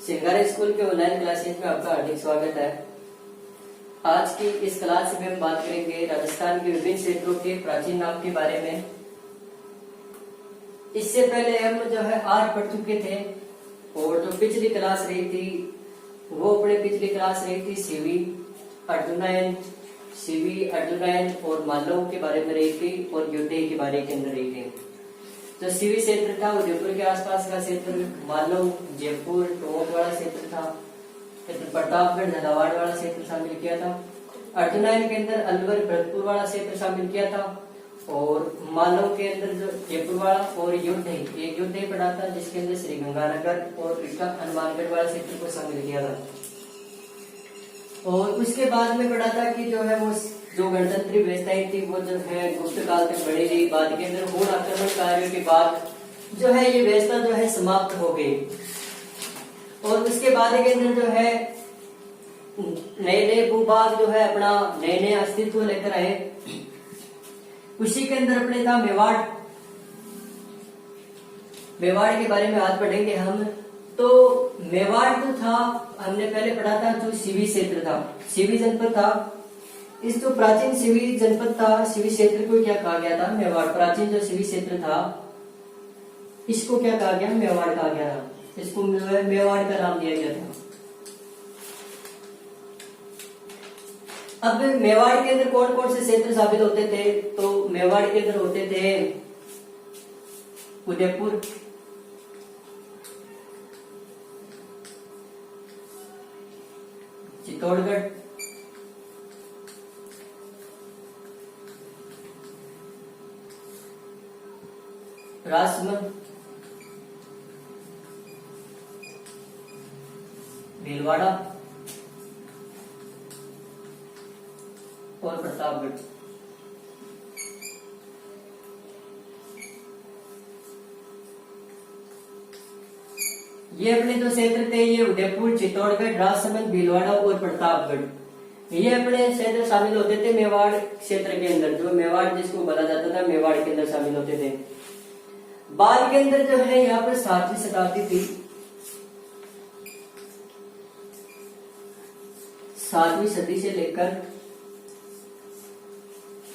सिंगारा school के online classes में आपका हार्दिक स्वागत है। आज की इस क्लास में हम बात करेंगे राजस्थान के विभिन्न क्षेत्रों के प्राचीन नाम के बारे में। इससे पहले हम जो है आज पढ़ चुके थे और जो पिछली क्लास रही थी वो अपने पिछली क्लास रही थी सीवी अर्जुनयन और मालव के बारे में रही थी और योद्धे के बारे के अंदर रही थी। जो सीवी क्षेत्र था उदयपुर के आसपास का क्षेत्र, मालव जयपुर टोंक वाला क्षेत्र था, प्रतापगढ़ झालावाड़ वाला क्षेत्र शामिल किया था। अर्जुनयन के अंदर अलवर भरतपुर वाला क्षेत्र शामिल किया था और मालव के अंदर जो जयपुर वाला और योद्धे पड़ा था जिसके अंदर श्री गंगानगर और इसका हनुमानगढ़ वाला क्षेत्र को शामिल किया था। और उसके बाद में पढ़ा था कि जो है वो जो गणतंत्री व्यवस्थाएं थी वो जो है गुप्त काल तक बढ़ी रही। बाद के अंदर होड़ आक्रमण कार्यों के बाद जो है ये व्यवस्था जो है समाप्त हो गई और उसके बाद के अंदर जो है नए नए भूभाग जो है अपना नए नए अस्तित्व लेकर आए। उसी के अंदर अपने था मेवाड़ के बारे में आज पढ़ेंगे हम। तो मेवाड़ जो था हमने पहले पढ़ा था जो सीवी क्षेत्र था, सीवी जनपद था। इस जो प्राचीन सीवी जनपद था, सीवी क्षेत्र को क्या कहा गया था? मेवाड़। प्राचीन जो सीवी क्षेत्र था इसको क्या कहा गया? मेवाड़ कहा गया था। इसको मेवाड़ का नाम दिया गया था। अब मेवाड़ के अंदर कौन कौन से क्षेत्र शामिल होते थे? तो मेवाड़ के अंदर होते थे उदयपुर, चित्तौड़गढ़, राजसमंद, भीलवाड़ा और प्रतापगढ़। ये अपने जो क्षेत्र थे ये उदयपुर, चित्तौड़गढ़, राजसमंद, भीलवाड़ा और प्रतापगढ़ ये अपने क्षेत्र शामिल होते थे मेवाड़ क्षेत्र के अंदर। जो मेवाड़ जिसको बोला जाता था मेवाड़ के अंदर शामिल होते थे। बाद के अंदर जो है यहाँ पर 7वीं शताब्दी थी। 7वीं सदी से लेकर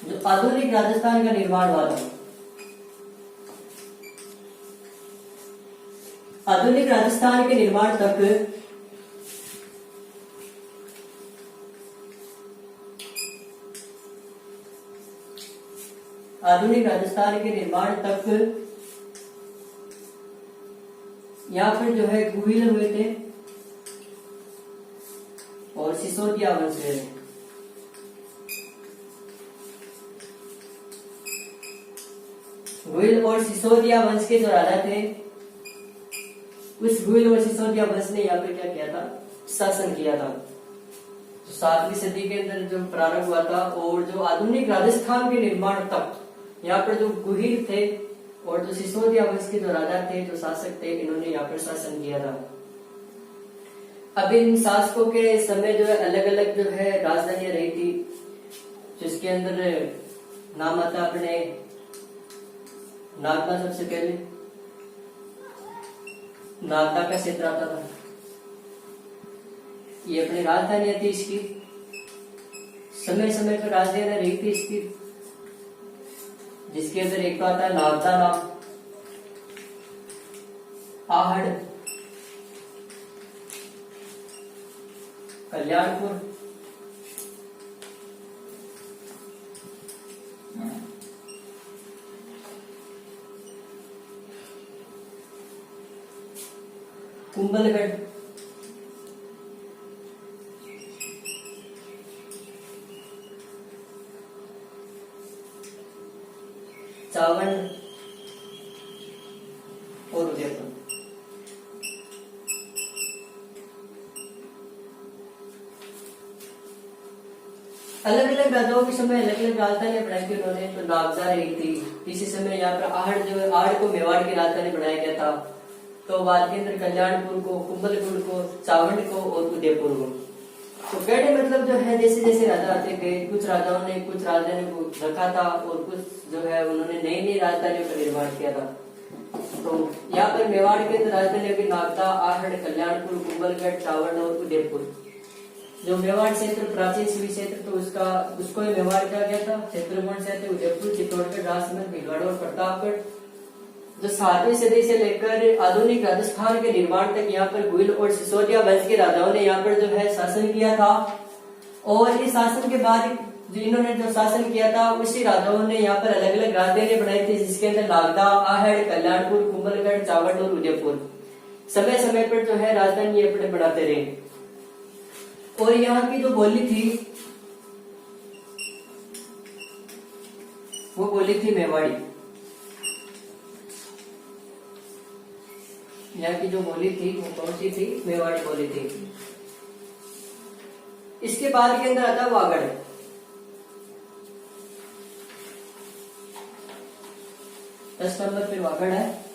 जो आधुनिक राजस्थान का निर्माण हुआ था, आधुनिक राजस्थान के निर्माण तक यहाँ पर जो है गुहिल हुए थे और सिसोदिया वंश हुए थे। गुहिल और सिसोदिया वंश के जो राजा थे उस गुहिल और सिसोदिया वंश ने यहाँ पे क्या किया था? शासन किया था। तो 7वीं सदी के अंदर जो प्रारंभ हुआ था और जो आधुनिक राजस्थान के निर्माण तक यहाँ पर जो गुहिल थे और जो सिसोदिया वंश के जो राजा थे, जो शासक थे, इन्होंने यहाँ पर शासन किया था। अब इन शासकों के समय जो है अलग अलग जो है राजधानियां रही थी, जिसके अंदर नाम आता अपने नागदा। सबसे पहले नागदा का क्षेत्र आता था। ये अपनी राजधानी थी इसकी। समय समय पर राजधानी रही थी इसकी, जिसके अंदर एक तो आता है नागदा नाम, आहड़, कल्याणपुर, कुंभलगढ़, चावंड और उदयपुर। अलग अलग राजाओं के समय अलग अलग राजधानी बनाई थी उन्होंने। तो नागदा रही थी। इसी समय यहाँ पर आहड़ जो आहड़ को मेवाड़ की राजधानी बनाया गया था। तो बाद के अंदर कल्याणपुर को, कुंभलगढ़ को, चावंड को और उदयपुर को। तो कहने मतलब जो है जैसे जैसे राजा आते गए, कुछ राजाओं ने कुछ राजधानी को रखा था और कुछ जो है उन्होंने नई नई राजधानियों का निर्माण किया था। तो यहाँ पर मेवाड़ के अंदर राजधानी होगी नागदा, आहड़, कल्याणपुर, कुंभलगढ़, चावड़ और उदयपुर। जो मेवाड़ क्षेत्र प्राचीन शिवी क्षेत्र तो उसको ही मेवाड़ कहा गया था। क्षेत्र कौन से थे? उदयपुर, चित्तौड़गढ़, राजसमंद, भीलवाड़ा और प्रतापगढ़। जो 7वीं सदी से लेकर आधुनिक राजस्थान के निर्माण तक यहाँ पर गुइल और सिसोदिया वंश के राजाओं ने यहाँ पर जो है शासन किया था। और इस शासन के बाद जो इन्होंने जो शासन किया था उसी राजाओं ने यहाँ पर अलग अलग राजधानी बनाई थी, जिसके अंदर नागदा, आहड़, कल्याणपुर, कुंभलगढ़, चावड़ और उदयपुर समय समय पर जो है राजधानी अपने बनाते रहे। और यहाँ की जो बोली थी वो बोली थी मेवाड़ी। यहाँ की जो बोली थी वो कौन सी थी? मेवाड़ी बोली थी। इसके बाद के अंदर आता वागड़। दस नंबर पे वागड़ है।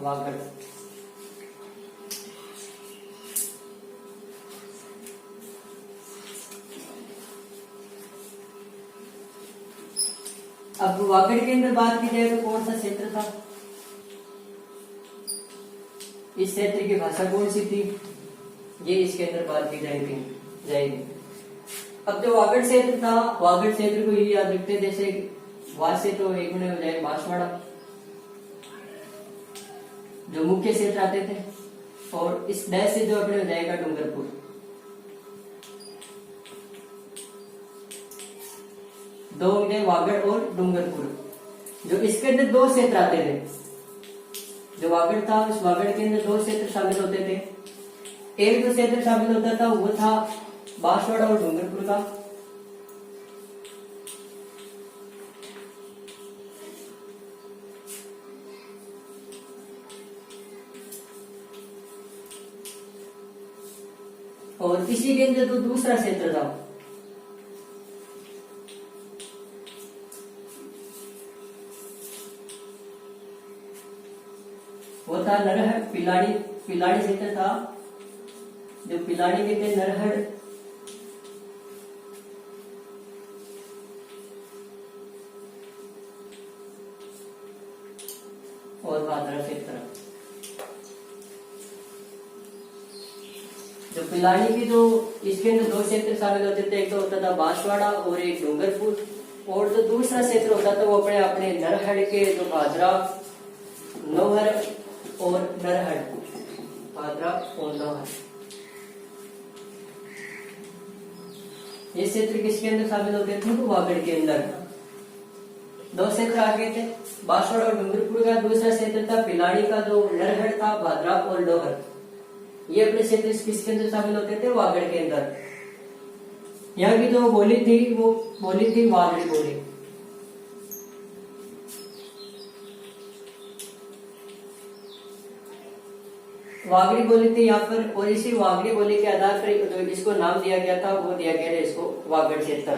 वागड़ अब वागड़ के अंदर बात की जाए तो कौन सा क्षेत्र था? इस क्षेत्र की भाषा कौन सी थी? ये इसके अंदर बात की जाएगी। अब जो वागड़ क्षेत्र था, वागड़ क्षेत्र को ये याद रखते, जैसे वहां से तो एक में हो जाए बांसवाड़ा जो मुख्य क्षेत्र आते थे, और इस डैश से जो अपने हो जाएगा डूंगरपुर। दो हो गए वागड़ और डूंगरपुर। जो इसके अंदर दो क्षेत्र आते थे, जो वागड़ था उस वागड़ के अंदर दो क्षेत्र शामिल होते थे। एक जो क्षेत्र शामिल होता था वो था बांसवाड़ा और डूंगरपुर का। और इसी के अंदर जो दूसरा क्षेत्र था वो था नरहड़, पिलाड़ी क्षेत्र था। जो पिलाड़ी के थे नरहड़ और भादरा क्षेत्र। जो पिलाड़ी की जो इसके अंदर दो क्षेत्र शामिल होते थे, एक तो होता था बांसवाड़ा और एक डूंगरपुर। और जो दूसरा क्षेत्र होता था वो अपने अपने नरहड़ के जो भादरा, नौहर और नरहड़, भादरा और नौहर, ये क्षेत्र किसके अंदर शामिल होते थे? तो वागड़ के अंदर दो क्षेत्र आ गए थे, बांसवाड़ा और डूंगरपुर का। दूसरा क्षेत्र था पिलाड़ी का, जो नरहड़ था, भादरा और नौहर, ये अपने क्षेत्र किसके अंदर शामिल होते थे? वागड़ के अंदर। यहाँ की जो बोली थी वो बोली थी वागड़ी बोली। वागड़ी बोली थी यहाँ पर, और इसी वागड़ी बोली के आधार पर जो इसको नाम दिया गया था वो दिया गया है इसको वागड़ क्षेत्र।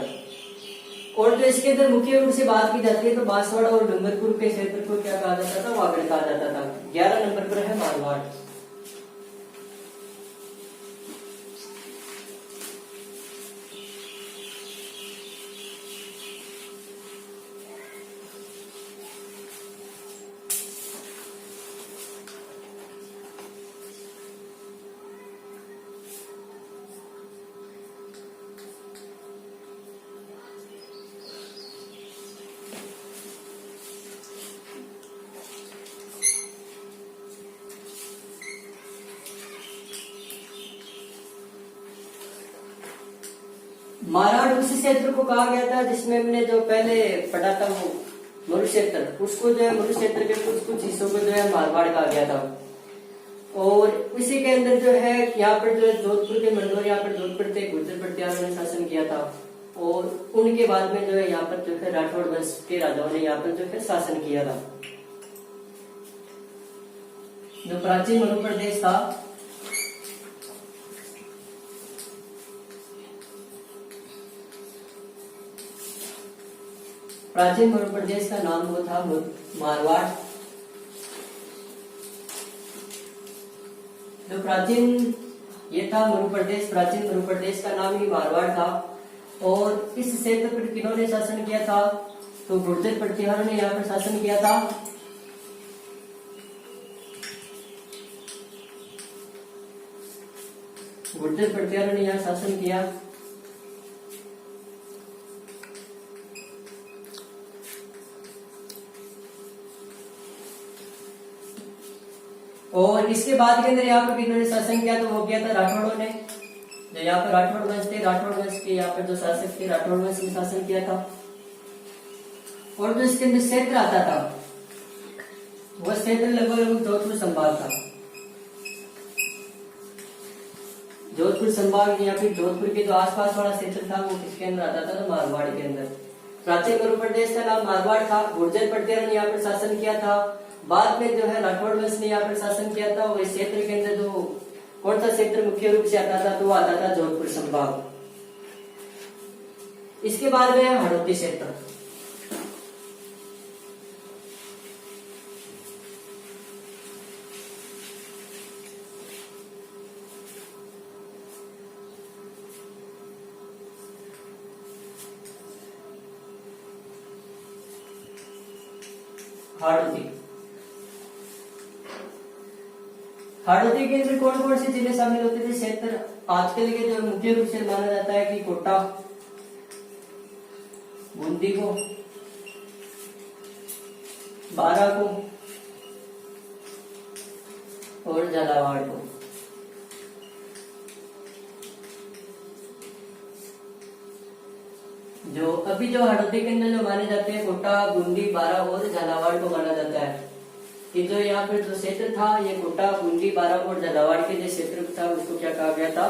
और जो इसके अंदर मुख्य रूप से बात की जाती है तो बांसवाड़ा और डूंगरपुर के क्षेत्र को क्या कहा जाता था? वागड़ कहा जाता था। 11 नंबर पर है मारवाड़। मारवाड़ उस क्षेत्र को कहा गया था जिसमें हमने जो पहले पढ़ा था वो मरु क्षेत्र, उसको जो है मरु क्षेत्र के कुछ हिस्सों को जो है मारवाड़ कहा गया था। और उसी के अंदर जो है यहाँ पर जो जोधपुर के मंडोर, यहाँ पर जोधपुर थे, गुर्जर प्रतिहारों ने शासन किया था। और उनके बाद में जो है यहाँ पर जो है राठौड़ वंश के राजाओं ने यहाँ पर जो है शासन किया था। जो प्राचीन मरु प्रदेश था प्राचीन मरु प्रदेश का नाम वो था मारवाड़। जो प्राचीन ये था मरु प्रदेश, प्राचीन मरु प्रदेश का नाम ही मारवाड़ था। और इस क्षेत्र पर किन्होंने शासन किया था? तो गुर्जर प्रतिहारों ने यहाँ पर शासन किया था। गुर्जर प्रतिहारों ने यहाँ शासन किया। और इसके बाद के अंदर यहाँ पर किन्होंने शासन किया? तो वो किया था राठौड़ों ने। जो यहाँ पर राठौड़ वंश थे, राठौड़ वंश के यहाँ पर जो शासक थे राठौड़ वंश ने शासन किया था। और जो इसके अंदर क्षेत्र आता था वह क्षेत्र लगभग जोधपुर संभाग था। जोधपुर संभाग या फिर जोधपुर के जो आसपास वाला क्षेत्र था वो किसके अंदर आता था? तो मारवाड़ के अंदर। प्राचीन मरु प्रदेश का नाम मारवाड़ था। गुर्जर प्रतिहार ने यहाँ पर शासन किया था। बाद में जो है राठौड़ वंश ने यहाँ पर शासन किया था। और इस क्षेत्र के अंदर जो कौन सा क्षेत्र मुख्य रूप से आता था? तो वो आता था जोधपुर संभाग। इसके बाद में हड़ौती क्षेत्र। हाड़ौती, हाड़ौती के अंदर कौन कौन से जिले शामिल होते थे? क्षेत्र आजकल के जो मुख्य रूप से माना जाता है कि कोटा, बूंदी को, बारा को और झालावाड़ को। जो अभी जो हड़ौती के अंदर जो माने जाते हैं कोटा, बूंदी, बारा और झालावाड़ को माना जाता है कि जो यहाँ पर जो क्षेत्र था ये कोटा, बूंदी, बारा और झालावाड़ के जो क्षेत्र था उसको क्या कहा गया था?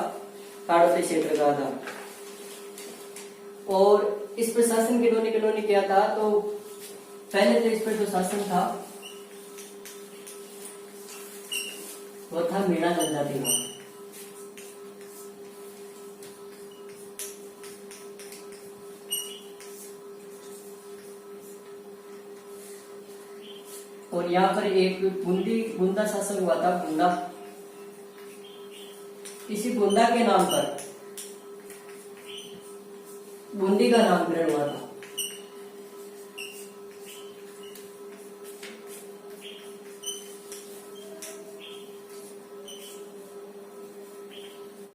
हाड़ौती क्षेत्र कहा था। और इस पर शासन किन्होंने किन्होंने किया था? तो पहले तो इस पर जो शासन था वो था मीणा जनजाति का। और यहाँ पर एक बुंदा शासक हुआ था, बुंदा। इसी बुंदा के नाम पर बूंदी का नामकरण हुआ था।